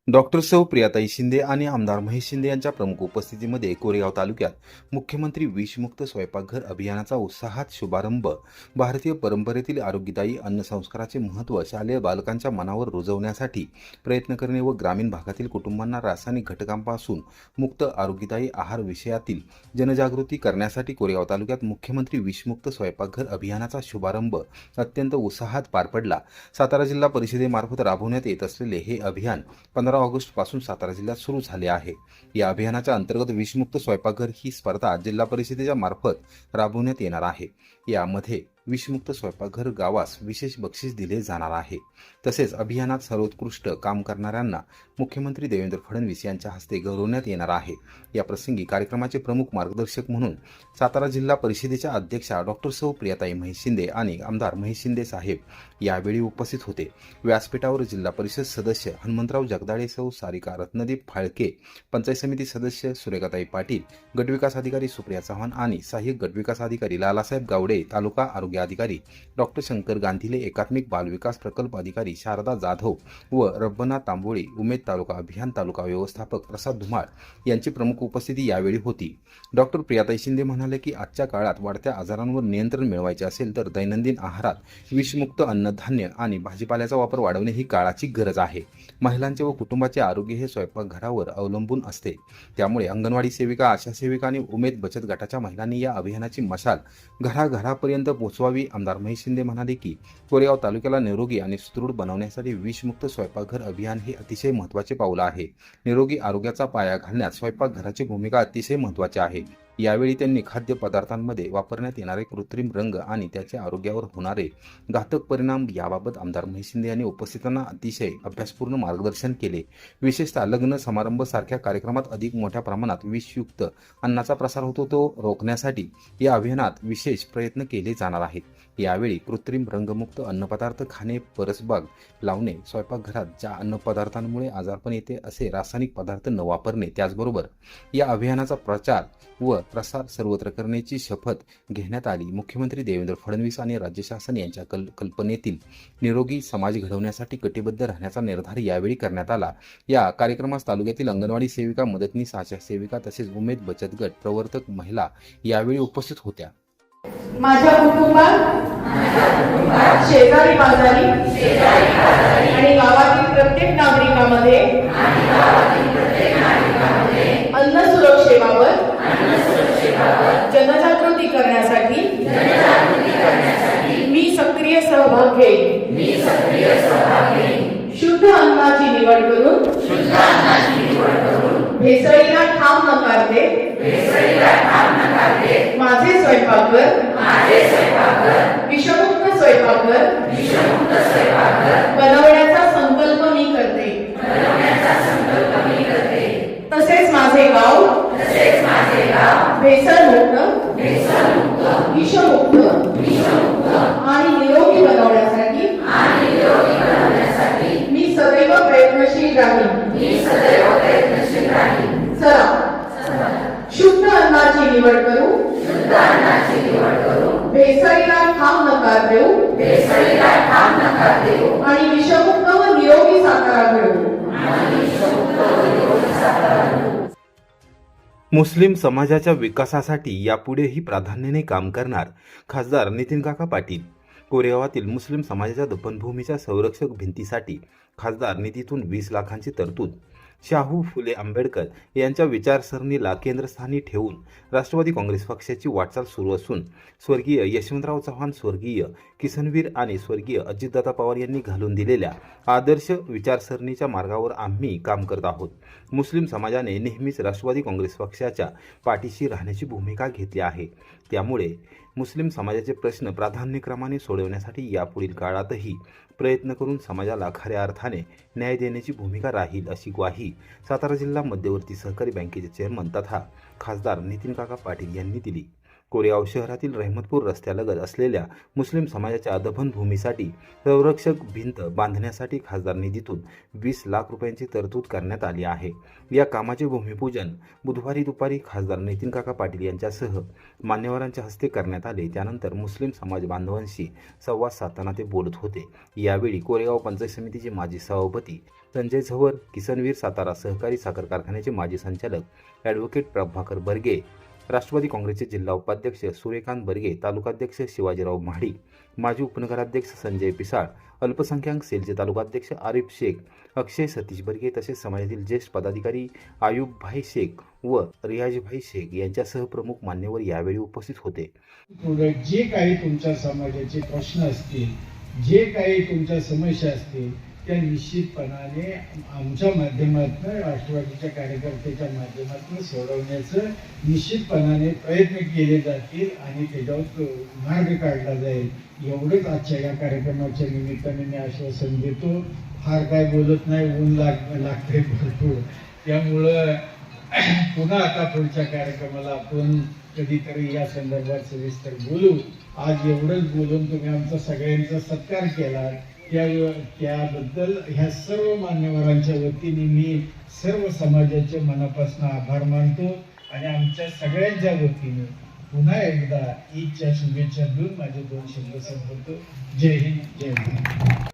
Doctor सौ प्रियाताई शिंदे आणि आमदार महेश शिंदे यांच्या प्रमुख उपस्थितीमध्ये कोरेगाव तालुक्यात मुख्यमंत्री विषमुक्त स्वयंपाकघर अभियानाचा उत्साहात शुभारंभ. भारतीय परंपरेतील आरोग्यदायी अन्न संस्काराचे महत्त्व शालेय बालकांच्या मनावर रुजवण्यासाठी प्रयत्न करणे व ग्रामीण भागातील कुटुंबांना रासायनिक घटकांपासून मुक्त आरोग्यदायी आहार विषयातील जनजागृती करण्यासाठी कोरेगाव तालुक्यात मुख्यमंत्री विषमुक्त स्वयंपाकघर अभियानाचा शुभारंभ अत्यंत उत्साहात पार पडला. सातारा जिल्हा परिषदेमार्फत राबवण्यात येत असलेले हे अभियान 15 ऑगस्ट पासून सातारा जिल्ह्यात सुरू झाले आहे. या अभियानाच्या अंतर्गत विषमुक्त स्वयंपाकघर ही स्पर्धा जिल्हा परिषदेच्या मार्फत राबवण्यात येणार आहे. यामध्ये विषमुक्त स्वयंपाकघर गावास विशेष बक्षीस दिले जाणार आहे. तसेच अभियानात सर्वोत्कृष्ट काम करणाऱ्यांना मुख्यमंत्री देवेंद्र फडणवीस यांच्या हस्ते गौरवण्यात येणार आहे. या प्रसंगी कार्यक्रमाचे प्रमुख मार्गदर्शक म्हणून सातारा जिल्हा परिषदेच्या अध्यक्षा डॉक्टर सौ प्रियाताई महेश शिंदे आणि आमदार महेश शिंदे साहेब यावेळी उपस्थित होते. व्यासपीठावर जिल्हा परिषद सदस्य हनुमंतराव जगदाळे, सौ सारिका रत्नदीप फाळके, पंचायत समिती सदस्य सुरेखाताई पाटील, गटविकास अधिकारी सुप्रिया चव्हाण आणि सहाय्यक गटविकास अधिकारी लालासाहेब गावडे, तालुका आरोग्य अधिकारी डॉक्टर शंकर गांधीले, एकात्मिक बाल विकास प्रकल्प अधिकारी शारदा जाधव व रब्बना तांबोळी, उमेद तालुका अभियान तालुका व्यवस्थापक प्रसाद धुमाळ यांची प्रमुख उपस्थिती यावेळी होती. डॉक्टर प्रियाताई शिंदे म्हणाले की आजच्या काळात वाढत्या आजारांवर नियंत्रण मिळवायचे असेल तर दैनंदिन आहारात विषमुक्त अन्नधान्य आणि भाजीपाल्याचा वापर वाढवणे ही काळाची गरज आहे. महिलांचे व कुटुंबाचे आरोग्य हे स्वयंपाकघरावर अवलंबून असते. त्यामुळे अंगणवाडी सेविका, आशा सेविका आणि उमेद बचत गटाच्या महिलांनी या अभियानाची मशाल घराघरापर्यंत पोहोचवावी. आमदार महेश शिंदे म्हणाले की कोरेगाव तालुक्याला निरोगी आणि सुदृढ बनवण्यासाठी विषमुक्त स्वयंपाकघर अभियान हे अतिशय महत्त्वाचे पाऊल आहे. निरोगी आरोग्याचा पाया घालण्यात स्वयंपाकघराची भूमिका अतिशय महत्त्वाची आहे. यावेळी त्यांनी खाद्यपदार्थांमध्ये वापरण्यात येणारे कृत्रिम रंग आणि त्याच्या आरोग्यावर होणारे घातक परिणाम याबाबत आमदार महेश शिंदे यांनी उपस्थितांना अतिशय अभ्यासपूर्ण मार्गदर्शन केले. विशेषतः लग्न समारंभ सारख्या कार्यक्रमात अधिक मोठ्या प्रमाणात विषयुक्त अन्नाचा प्रसार होतो, तो रोखण्यासाठी या अभियानात विशेष प्रयत्न केले जाणार आहेत. यावेळी कृत्रिम रंगमुक्त अन्नपदार्थ खाणे, परसबाग लावणे, स्वयंपाकघरात ज्या अन्नपदार्थांमुळे आजारपण येते असे रासायनिक पदार्थ न वापरणे, त्याचबरोबर या अभियानाचा प्रचार व प्रसार सर्वत्र करण्याची शपथ घेण्यात आली. मुख्यमंत्री देवेंद्र फडणवीस आणि राज्य शासन यांच्या कल्पनेतील निरोगी समाज घडवण्यासाठी कटिबद्ध राहण्याचा निर्धार यावेळी करण्यात आला. या कार्यक्रमास तालुक्यातील अंगणवाडी सेविका, मदतनीस, आशा सेविका तसेच उमेद बचत गट प्रवर्तक महिला यावेळी उपस्थित होत्या. माझ्या कुटुंबात शेजारी पाजारी आणि गावातील प्रत्येक नागरिकामध्ये अन्न सुरक्षेबाबत जनजागृती करण्यासाठी मी सक्रिय सहभाग घेईन. शुद्ध अन्नाची निवड करून भेसळीला ठाम नकार देत माझे स्वयंपाकघर विषमुक्त स्वयंपाकघर बनवण्याचा संकल्प मी करते. तसेच माझे गाव भेसळमुक्त, विषमुक्त आणि निरोगी बनवण्यासाठी मी सदैव प्रयत्नशील राहीन. चला, शुद्ध अन्नाची निवड करू, भेसळीला ठाम नकार देऊ आणि विषमुक्त व निरोगी सातारा घडवू. मुस्लिम समाजाच्या विकासासाठी यापुढेही प्राधान्याने काम करणार खासदार नितीनकाका पाटील. कोरेगावातील मुस्लिम समाजाच्या दफनभूमीच्या संरक्षक भिंतीसाठी खासदार निधीतून 20 लाखांची तरतूद. शाहू फुले आंबेडकर यांच्या विचारसरणीला केंद्रस्थानी ठेवून राष्ट्रवादी काँग्रेस पक्षाची वाटचाल सुरू असून स्वर्गीय यशवंतराव चव्हाण, स्वर्गीय किसनवीर आणि स्वर्गीय अजितदादा पवार यांनी घालून दिलेल्या आदर्श विचारसरणीच्या मार्गावर आम्ही काम करत आहोत. मुस्लिम समाजाने नेहमीच राष्ट्रवादी काँग्रेस पक्षाच्या पाठीशी राहण्याची भूमिका घेतली आहे. त्यामुळे मुस्लिम समाजाचे प्रश्न प्राधान्यक्रमाने सोडवण्यासाठी यापुढील काळातही प्रयत्न करून समाजाला खऱ्या अर्थाने न्याय देण्याची भूमिका राहील, अशी ग्वाही सातारा जिल्हा मध्यवर्ती सहकारी बँकेचे चेअरमन तथा खासदार नितीनकाका पाटील यांनी दिली. कोरेगाव शहरातील रहमतपूर रस्त्यालगत असलेल्या मुस्लिम समाजाच्या दफन भूमीसाठी संरक्षक भिंत बांधण्यासाठी खासदार निधीतून 20 लाख रुपयांची तरतूद करण्यात आली आहे. या कामाचे भूमिपूजन बुधवारी दुपारी खासदार नितीन काका पाटील यांच्यासह मान्यवरांच्या हस्ते करण्यात आले. त्यानंतर मुस्लिम समाज बांधवांशी संवाद साधताना ते बोलत होते. यावेळी कोरेगाव पंचायत समितीचे माजी सभापती संजय झवर, किसनवीर सातारा सहकारी साखर कारखान्याचे माजी संचालक ॲडव्होकेट प्रभाकर बर्गे, राष्ट्रवादी काँग्रेसचे जिल्हा उपाध्यक्ष सूर्यकांत बर्गे, तालुकाध्यक्ष शिवाजीराव म्हाडी, माजी उपनगराध्यक्ष संजय पिसाळ, अल्पसंख्याक सेलचे तालुकाध्यक्ष आरिफ शेख, अक्षय सतीश बर्गे तसेच समाजातील ज्येष्ठ पदाधिकारी आयुबभाई शेख व रियाजभाई शेख यांच्यासह प्रमुख मान्यवर यावेळी उपस्थित होते. पुढे जे काही तुमच्या समाजाचे प्रश्न असतील, जे काही तुमच्या समस्या असतील, त्या निश्चितपणाने आमच्या माध्यमातून, राष्ट्रवादीच्या कार्यकर्त्याच्या माध्यमातून सोडवण्याचं निश्चितपणाने प्रयत्न केले जातील आणि त्याच्यावर मार्ग काढला जाईल. एवढंच आजच्या या कार्यक्रमाच्या निमित्ताने मी आश्वासन देतो. फार काय बोलत नाही, ऊन लागते भरपूर, त्यामुळं पुन्हा आता पुढच्या कार्यक्रमाला आपण कधीतरी या संदर्भात सविस्तर बोलू. आज एवढंच बोलून तुम्ही आमचा सगळ्यांचा सत्कार केला, त्याबद्दल ह्या सर्व मान्यवरांच्या वतीने मी सर्व समाजाचे मनापासून आभार मानतो आणि आमच्या सगळ्यांच्या वतीने पुन्हा एकदा ईदच्या शुभेच्छा देऊन माझे 2 शब्द संपवतो. जय हिंद, जय महाराष्ट्र.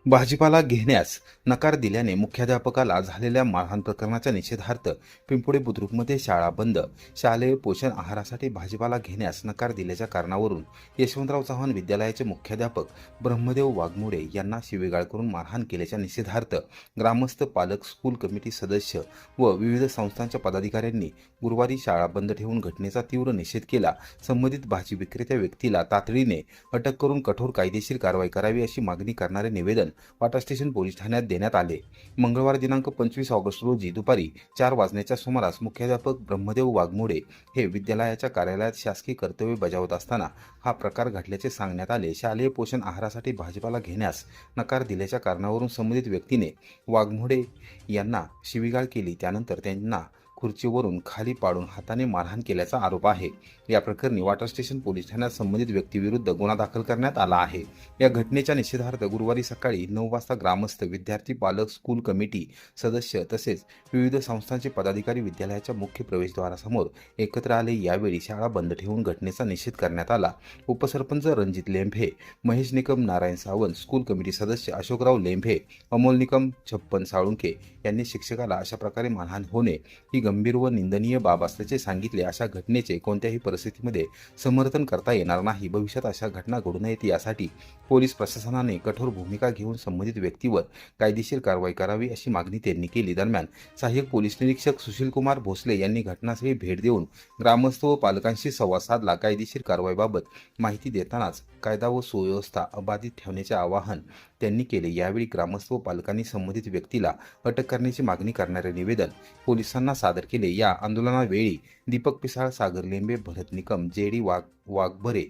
भाजीपाला घेण्यास नकार दिल्याने मुख्याध्यापकाला झालेल्या मारहाण प्रकरणाच्या निषेधार्थ पिंपोडे बुद्रुकमध्ये शाळा बंद. शालेय पोषण आहारासाठी भाजीपाला घेण्यास नकार दिल्याच्या कारणावरून यशवंतराव चव्हाण विद्यालयाचे मुख्याध्यापक ब्रह्मदेव वाघमोडे यांना शिवीगाळ करून मारहाण केल्याच्या निषेधार्थ ग्रामस्थ, पालक, स्कूल कमिटी सदस्य व विविध संस्थांच्या पदाधिकाऱ्यांनी गुरुवारी शाळा बंद ठेवून घटनेचा तीव्र निषेध केला. संबंधित भाजी विक्रेत्या व्यक्तीला तातडीने अटक करून कठोर कायदेशीर कारवाई करावी अशी मागणी करणारे निवेदन वाटा स्टेशन पोलीस ठाण्यात देण्यात आले. मंगळवार दिनांक 25 ऑगस्ट रोजी दुपारी 4 वाजण्याच्या सुमारास मुख्याध्यापक ब्रह्मदेव वाघमोडे हे विद्यालयाच्या कार्यालयात शासकीय कर्तव्य बजावत असताना हा प्रकार घडल्याचे सांगण्यात आले. शालेय पोषण आहारासाठी भाजीपाला घेण्यास नकार दिल्याच्या कारणावरून संबंधित व्यक्तीने वाघमोडे यांना शिवीगाळ केली. त्यानंतर त्यांना खुर्चीवरून खाली पाडून हाताने मारहाण केल्याचा आरोप आहे. या प्रकरणी वाटर स्टेशन पोलीस ठाण्यात संबंधित व्यक्तीविरुद्ध गुन्हा दाखल करण्यात आला आहे. या घटनेच्या निषेधार्थ गुरुवारी सकाळी 9 वाजता ग्रामस्थ, विद्यार्थी, पालक, स्कूल कमिटी सदस्य तसेच विविध संस्थांचे पदाधिकारी विद्यालयाच्या मुख्य प्रवेशद्वारासमोर एकत्र आले. यावेळी शाळा बंद ठेवून घटनेचा निषेध करण्यात आला. उपसरपंच रणजित लेंभे, महेश निकम, नारायण सावंत, स्कूल कमिटी सदस्य अशोकराव लेंभे, अमोल निकम, छप्पन साळुंके यांनी शिक्षकाला अशा प्रकारे मारहाण होणे ही गंभीर व निंदनीय बाब असल्याचे सांगितले. अशा घटनेचे कोणत्याही परिस्थितीमध्ये समर्थन करता येणार नाही. भविष्यात अशा घटना घडू नयेत यासाठी पोलीस प्रशासनाने कठोर भूमिका घेऊन संबंधित व्यक्तीवर कायदेशीर कारवाई करावी अशी मागणी त्यांनी केली. दरम्यान सहाय्यक पोलीस निरीक्षक सुशीलकुमार भोसले यांनी घटनास्थळी भेट देऊन ग्रामस्थ व पालकांशी संवाद साधला. कायदेशीर कारवाईबाबत माहिती देतानाच कायदा व सुव्यवस्था अबाधित ठेवण्याचे आवाहन त्यांनी केले. यावेळी ग्रामस्थ व पालकांनी संबंधित व्यक्तीला अटक करण्याची मागणी करणारे निवेदन पोलिसांना सादर केले. या आंदोलनावेळी दीपक पिसाळ, सागर लेंबे, भरत निकम, जेडी वाघबरे,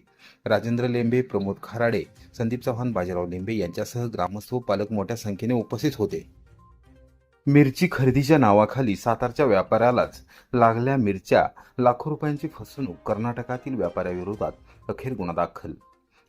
राजेंद्र लेंबे, प्रमोद खराडे, संदीप चव्हाण, बाजीराव लेंबे यांच्यासह ग्रामस्थ व पालक मोठ्या संख्येने उपस्थित होते. मिरची खरेदीच्या नावाखाली सातारच्या व्यापाऱ्यालाच लागल्या मिरच्या. लाखो रुपयांची फसवणूक. कर्नाटकातील व्यापाऱ्याविरोधात अखेर गुन्हा दाखल.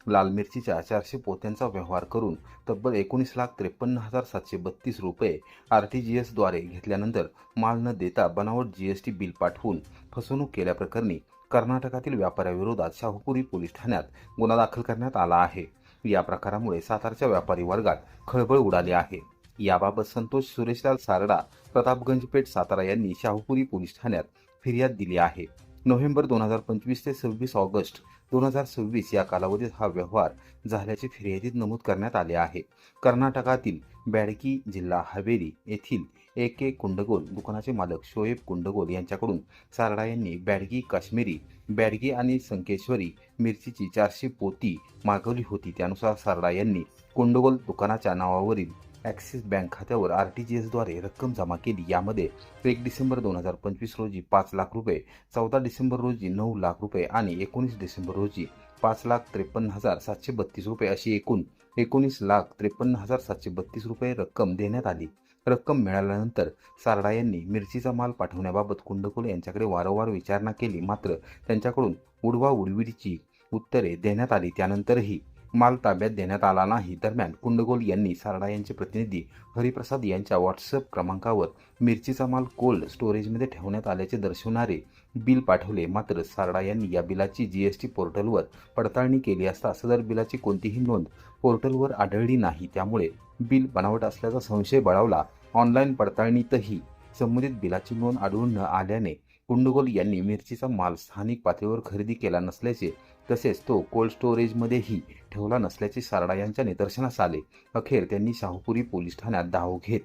लाल मिरचीच्या 400 पोत्यांचा व्यवहार करून तब्बल 19,53,732 रुपये RTGS द्वारे घेतल्यानंतर माल न देता बनावट GST बिल पाठवून फसवणूक केल्याप्रकरणी कर्नाटकातील व्यापाऱ्याविरोधात शाहूपुरी पोलीस ठाण्यात गुन्हा दाखल करण्यात आला आहे. या प्रकारामुळे सातारच्या व्यापारी वर्गात खळबळ उडाली आहे. याबाबत संतोष सुरेशलाल सारडा, प्रतापगंज पेठ, सातारा यांनी शाहूपुरी पोलीस ठाण्यात फिर्याद दिली आहे. नोव्हेंबर 2025 ते 26 ऑगस्ट 2026 या कालावधीत हा व्यवहार झाल्याचे फिर्यादीत नमूद करण्यात आले आहे. कर्नाटकातील बॅडगी, जिल्हा हावेरी येथील AK कुंडगोल दुकानाचे मालक शोएब कुंडगोल यांच्याकडून सारडा यांनी बॅडगी, काश्मीरी, बॅडगी आणि संकेश्वरी मिरचीची 400 पोती मागवली होती. त्यानुसार सारडा यांनी कुंडगोल दुकानाच्या नावावरील ॲक्सिस बँक खात्यावर RTGSद्वारे रक्कम जमा केली. यामध्ये 1 डिसेंबर 2025 रोजी 5 लाख रुपये, 14 डिसेंबर रोजी 9 लाख रुपये आणि 19 डिसेंबर रोजी 5,53,732 रुपये अशी एकूण 19,53,732 रुपये रक्कम देण्यात आली. रक्कम मिळाल्यानंतर सारडा यांनी मिरचीचा माल पाठवण्याबाबत कुंडकोल यांच्याकडे वारंवार विचारणा केली, मात्र त्यांच्याकडून उडवाउडवीची उत्तरे देण्यात आली. त्यानंतरही माल ताब्यात देण्यात आला नाही. दरम्यान कुंडकोल यांनी सारडा यांचे प्रतिनिधी हरिप्रसाद यांच्या व्हॉट्सअप क्रमांकावर मिरचीचा माल कोल्ड स्टोरेजमध्ये ठेवण्यात आल्याचे दर्शवणारे बिल पाठवले. मात्र सारडा यांनी या बिलाची GST पोर्टलवर पडताळणी केली असता सदर बिलाची कोणतीही नोंद पोर्टलवर आढळली नाही. त्यामुळे बिल बनावट असल्याचा संशय बळावला. ऑनलाईन पडताळणीतही संबंधित बिलाची नोंद आढळून न आल्याने कुंडकोल यांनी मिरचीचा माल स्थानिक पातळीवर खरेदी केला नसल्याचे तसेच तो कोल्ड स्टोरेजमध्येही ठेवला नसल्याचे सारडा यांच्या निदर्शनास आले. अखेर त्यांनी शाहूपुरी पोलीस ठाण्यात धाव घेत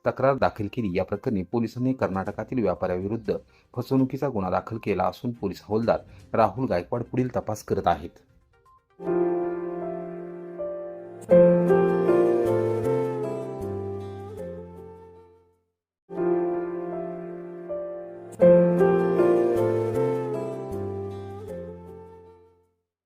तक्रार दाखल केली. या प्रकरणी पोलिसांनी कर्नाटकातील व्यापाऱ्याविरुद्ध फसवणुकीचा गुन्हा दाखल केला असून पोलीस हवालदार राहुल गायकवाड पुढील तपास करत आहेत.